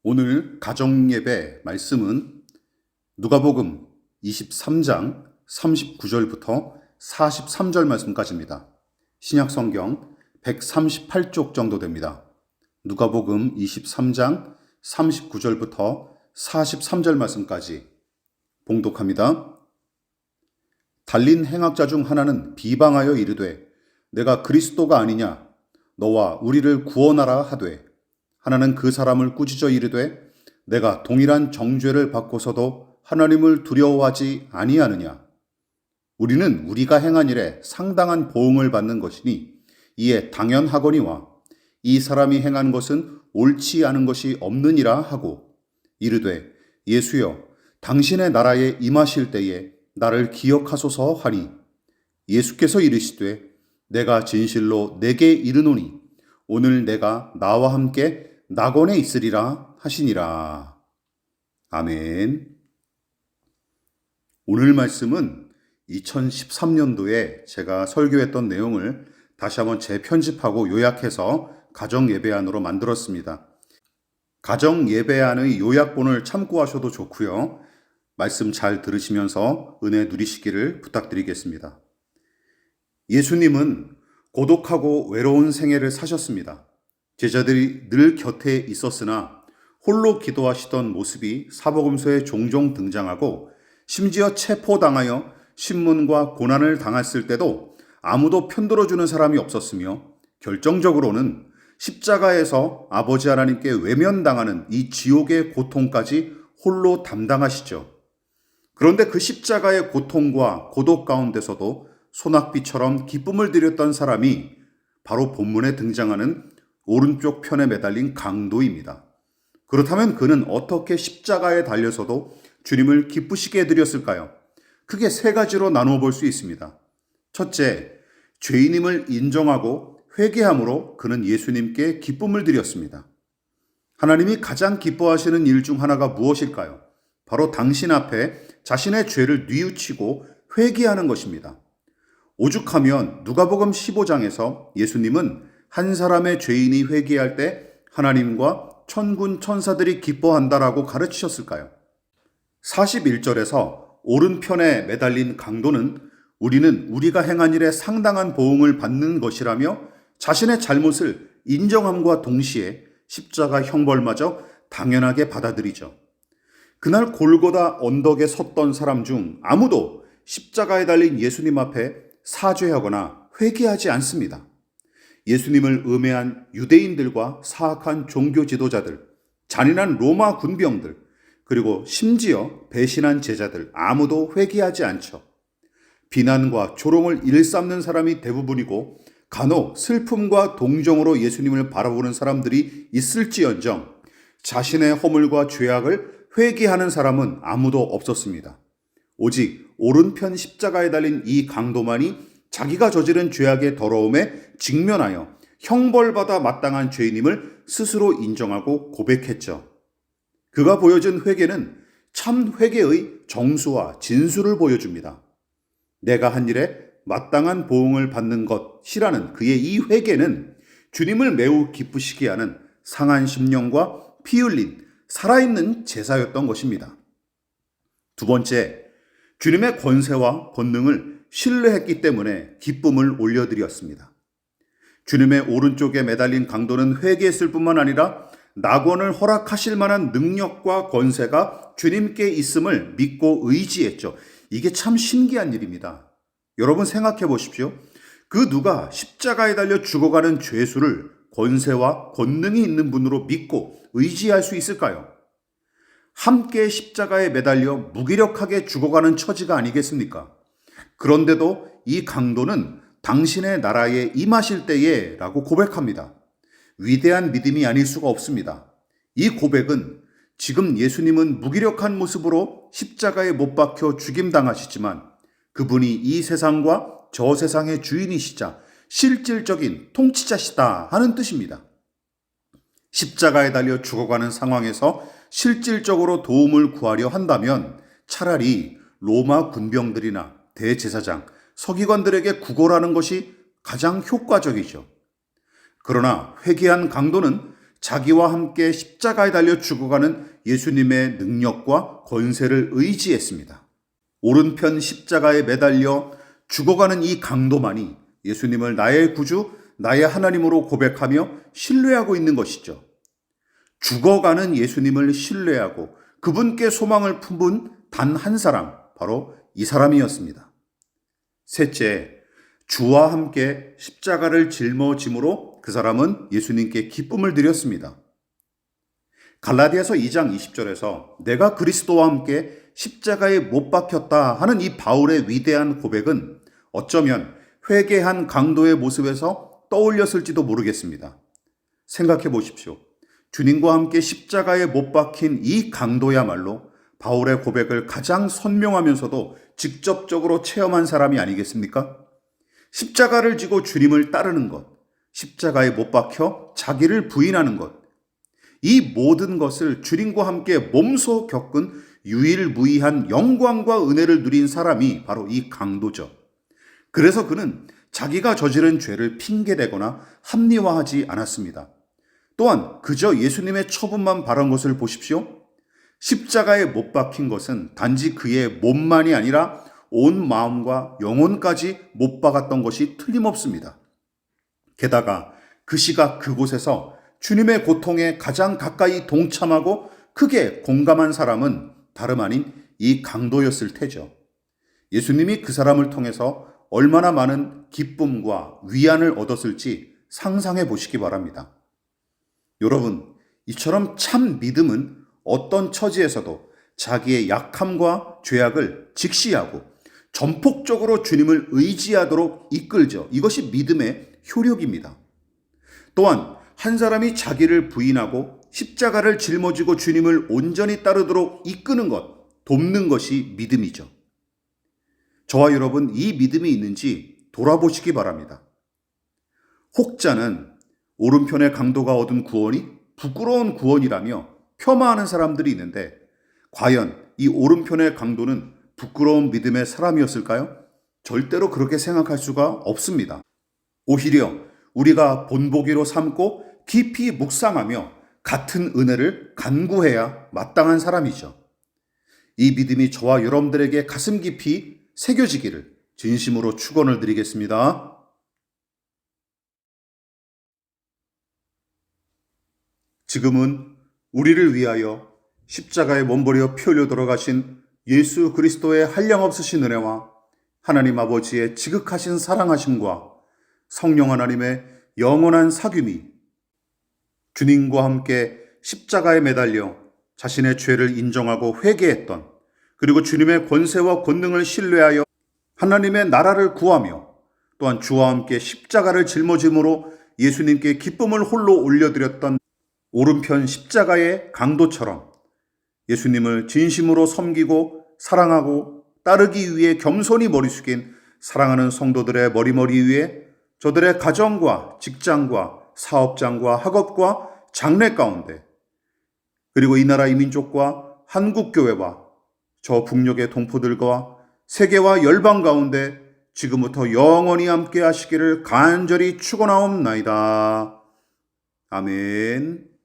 오늘 가정예배 말씀은 누가복음 23장 39절부터 43절 말씀까지입니다. 신약성경 138쪽 정도 됩니다. 누가복음 23장 39절부터 43절 말씀까지 봉독합니다. 달린 행악자 중 하나는 비방하여 이르되 내가 그리스도가 아니냐 너와 우리를 구원하라 하되 하나는 그 사람을 꾸짖어 이르되 내가 동일한 정죄를 받고서도 하나님을 두려워하지 아니하느냐. 우리는 우리가 행한 일에 상당한 보응을 받는 것이니 이에 당연하거니와 이 사람이 행한 것은 옳지 않은 것이 없느니라 하고 이르되 예수여 당신의 나라에 임하실 때에 나를 기억하소서 하니 예수께서 이르시되 내가 진실로 내게 이르노니 오늘 내가 나와 함께 낙원에 있으리라 하시니라. 아멘. 오늘 말씀은 2013년도에 제가 설교했던 내용을 다시 한번 재편집하고 요약해서 가정예배안으로 만들었습니다. 가정예배안의 요약본을 참고하셔도 좋고요. 말씀 잘 들으시면서 은혜 누리시기를 부탁드리겠습니다. 예수님은 고독하고 외로운 생애를 사셨습니다. 제자들이 늘 곁에 있었으나 홀로 기도하시던 모습이 사복음서에 종종 등장하고 심지어 체포당하여 신문과 고난을 당했을 때도 아무도 편들어주는 사람이 없었으며 결정적으로는 십자가에서 아버지 하나님께 외면당하는 이 지옥의 고통까지 홀로 담당하시죠. 그런데 그 십자가의 고통과 고독 가운데서도 소낙비처럼 기쁨을 드렸던 사람이 바로 본문에 등장하는 오른쪽 편에 매달린 강도입니다. 그렇다면 그는 어떻게 십자가에 달려서도 주님을 기쁘시게 해드렸을까요? 크게 세 가지로 나누어 볼 수 있습니다. 첫째, 죄인임을 인정하고 회개함으로 그는 예수님께 기쁨을 드렸습니다. 하나님이 가장 기뻐하시는 일 중 하나가 무엇일까요? 바로 당신 앞에 자신의 죄를 뉘우치고 회개하는 것입니다. 오죽하면 누가복음 15장에서 예수님은 한 사람의 죄인이 회개할 때 하나님과 천군 천사들이 기뻐한다라고 가르치셨을까요? 41절에서 오른편에 매달린 강도는 우리는 우리가 행한 일에 상당한 보응을 받는 것이라며 자신의 잘못을 인정함과 동시에 십자가 형벌마저 당연하게 받아들이죠. 그날 골고다 언덕에 섰던 사람 중 아무도 십자가에 달린 예수님 앞에 사죄하거나 회개하지 않습니다. 예수님을 음해한 유대인들과 사악한 종교 지도자들, 잔인한 로마 군병들, 그리고 심지어 배신한 제자들 아무도 회개하지 않죠. 비난과 조롱을 일삼는 사람이 대부분이고 간혹 슬픔과 동정으로 예수님을 바라보는 사람들이 있을지언정 자신의 허물과 죄악을 회개하는 사람은 아무도 없었습니다. 오직 오른편 십자가에 달린 이 강도만이 자기가 저지른 죄악의 더러움에 직면하여 형벌받아 마땅한 죄인임을 스스로 인정하고 고백했죠. 그가 보여준 회개는 참 회개의 정수와 진수를 보여줍니다. 내가 한 일에 마땅한 보응을 받는 것이라는 그의 이 회개는 주님을 매우 기쁘시게 하는 상한 심령과 피 흘린 살아있는 제사였던 것입니다. 두 번째, 주님의 권세와 권능을 신뢰했기 때문에 기쁨을 올려드렸습니다. 주님의 오른쪽에 매달린 강도는 회개했을 뿐만 아니라 낙원을 허락하실 만한 능력과 권세가 주님께 있음을 믿고 의지했죠. 이게 참 신기한 일입니다. 여러분 생각해 보십시오. 그 누가 십자가에 달려 죽어가는 죄수를 권세와 권능이 있는 분으로 믿고 의지할 수 있을까요? 함께 십자가에 매달려 무기력하게 죽어가는 처지가 아니겠습니까? 그런데도 이 강도는 당신의 나라에 임하실 때에 라고 고백합니다. 위대한 믿음이 아닐 수가 없습니다. 이 고백은 지금 예수님은 무기력한 모습으로 십자가에 못 박혀 죽임당하시지만 그분이 이 세상과 저 세상의 주인이시자 실질적인 통치자시다 하는 뜻입니다. 십자가에 달려 죽어가는 상황에서 실질적으로 도움을 구하려 한다면 차라리 로마 군병들이나 대제사장, 서기관들에게 구걸하는 것이 가장 효과적이죠. 그러나 회개한 강도는 자기와 함께 십자가에 달려 죽어가는 예수님의 능력과 권세를 의지했습니다. 오른편 십자가에 매달려 죽어가는 이 강도만이 예수님을 나의 구주, 나의 하나님으로 고백하며 신뢰하고 있는 것이죠. 죽어가는 예수님을 신뢰하고 그분께 소망을 품은 단 한 사람, 바로 이 사람이었습니다. 셋째, 주와 함께 십자가를 짊어짐으로 그 사람은 예수님께 기쁨을 드렸습니다. 갈라디아서 2장 20절에서 내가 그리스도와 함께 십자가에 못 박혔다 하는 이 바울의 위대한 고백은 어쩌면 회개한 강도의 모습에서 떠올렸을지도 모르겠습니다. 생각해 보십시오. 주님과 함께 십자가에 못 박힌 이 강도야말로 바울의 고백을 가장 선명하면서도 직접적으로 체험한 사람이 아니겠습니까? 십자가를 지고 주님을 따르는 것, 십자가에 못 박혀 자기를 부인하는 것, 이 모든 것을 주님과 함께 몸소 겪은 유일무이한 영광과 은혜를 누린 사람이 바로 이 강도죠. 그래서 그는 자기가 저지른 죄를 핑계대거나 합리화하지 않았습니다. 또한 그저 예수님의 처분만 바란 것을 보십시오. 십자가에 못 박힌 것은 단지 그의 몸만이 아니라 온 마음과 영혼까지 못 박았던 것이 틀림없습니다. 게다가 그 시각 그곳에서 주님의 고통에 가장 가까이 동참하고 크게 공감한 사람은 다름 아닌 이 강도였을 테죠. 예수님이 그 사람을 통해서 얼마나 많은 기쁨과 위안을 얻었을지 상상해 보시기 바랍니다. 여러분, 이처럼 참 믿음은 어떤 처지에서도 자기의 약함과 죄악을 직시하고 전폭적으로 주님을 의지하도록 이끌죠. 이것이 믿음의 효력입니다. 또한 한 사람이 자기를 부인하고 십자가를 짊어지고 주님을 온전히 따르도록 이끄는 것, 돕는 것이 믿음이죠. 저와 여러분, 이 믿음이 있는지 돌아보시기 바랍니다. 혹자는 오른편의 강도가 얻은 구원이 부끄러운 구원이라며 폄하하는 사람들이 있는데 과연 이 오른편의 강도는 부끄러운 믿음의 사람이었을까요? 절대로 그렇게 생각할 수가 없습니다. 오히려 우리가 본보기로 삼고 깊이 묵상하며 같은 은혜를 간구해야 마땅한 사람이죠. 이 믿음이 저와 여러분들에게 가슴 깊이 새겨지기를 진심으로 축원을 드리겠습니다. 지금은 우리를 위하여 십자가에 몸버려 피 흘려 돌아가신 예수 그리스도의 한량없으신 은혜와 하나님 아버지의 지극하신 사랑하심과 성령 하나님의 영원한 사귐이 주님과 함께 십자가에 매달려 자신의 죄를 인정하고 회개했던, 그리고 주님의 권세와 권능을 신뢰하여 하나님의 나라를 구하며 또한 주와 함께 십자가를 짊어짐으로 예수님께 기쁨을 홀로 올려드렸던 오른편 십자가의 강도처럼 예수님을 진심으로 섬기고 사랑하고 따르기 위해 겸손히 머리 숙인 사랑하는 성도들의 머리머리 위에 저들의 가정과 직장과 사업장과 학업과 장래 가운데, 그리고 이 나라 이민족과 한국교회와 저 북녘의 동포들과 세계와 열방 가운데 지금부터 영원히 함께 하시기를 간절히 축원하옵나이다. 아멘.